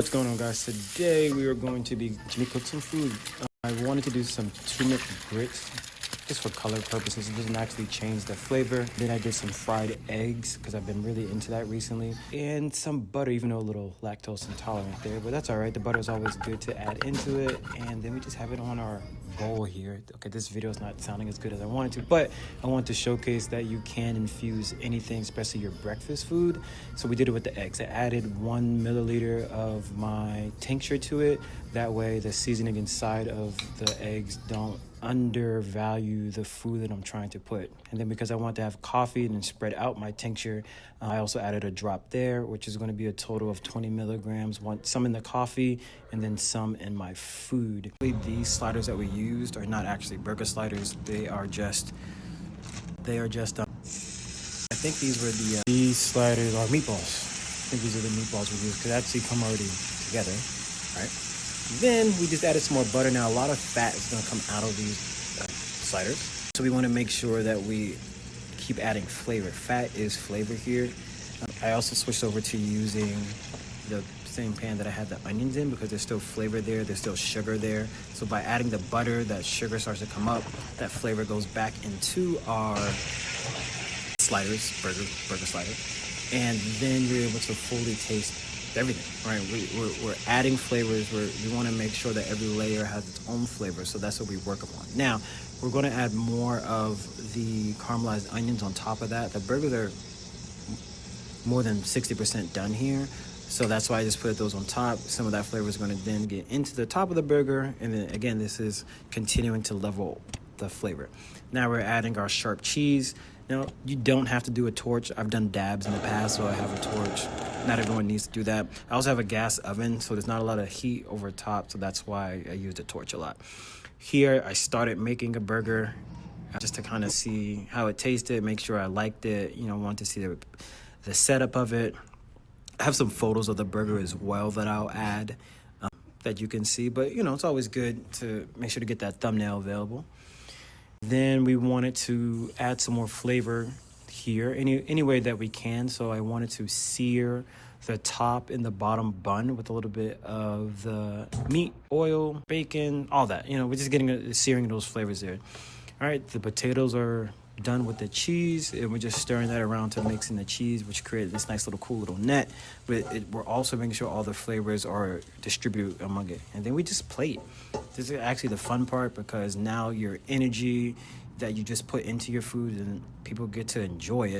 What's going on, guys? Today we are going to be cook some food. I wanted to do some turmeric grits just for color purposes. It doesn't actually change the flavor. Then I did some fried eggs because I've been really into that recently, and some butter, even though a little lactose intolerant there, but that's all right. The butter is always good to add into it. And then we just have it on our bowl here. Okay, this video is not sounding as good as I wanted to, but I want to showcase that you can infuse anything, especially your breakfast food. So we did it with the eggs. I added 1 milliliter of my tincture to it. That way the seasoning inside of the eggs don't undervalue the food that I'm trying to put. And then because I want to have coffee and then spread out my tincture, I also added a drop there, which is going to be a total of 20 milligrams, some in the coffee and then some in my food. These sliders that we used are not actually burger sliders. They are just I think these sliders are meatballs. I think these are the meatballs we used because they actually come already together. All right. Then we just added some more butter. Now a lot of fat is going to come out of these sliders, so we want to make sure that we keep adding flavor. Fat is flavor here. I also switched over to using the same pan that I had the onions in because there's still flavor there, there's still sugar there. So by adding the butter, that sugar starts to come up, that flavor goes back into our sliders, burger slider, and then you're able to fully taste everything, right? We're adding flavors. We want to make sure that every layer has its own flavor, so that's what we work upon. Now we're going to add more of the caramelized onions on top of that. The burgers are more than 60% done here, so that's why I just put those on top. Some of that flavor is going to then get into the top of the burger, and then again, this is continuing to level the flavor. Now we're adding our sharp cheese. Now, you don't have to do a torch. I've done dabs in the past, so I have a torch. Not everyone needs to do that. I also have a gas oven, so there's not a lot of heat over top, so that's why I use the torch a lot. Here, I started making a burger just to kind of see how it tasted, make sure I liked it, want to see the setup of it. I have some photos of the burger as well that I'll add that you can see, but, it's always good to make sure to get that thumbnail available. Then we wanted to add some more flavor here any way that we can. So I wanted to sear the top and the bottom bun with a little bit of the meat, oil, bacon, all that. We're just getting searing those flavors there. All right, the potatoes are done with the cheese, and we're just stirring that around to mix in the cheese, which created this nice little cool little net. But we're also making sure all the flavors are distributed among it, and then we just plate. This is actually the fun part because now your energy that you just put into your food and people get to enjoy it.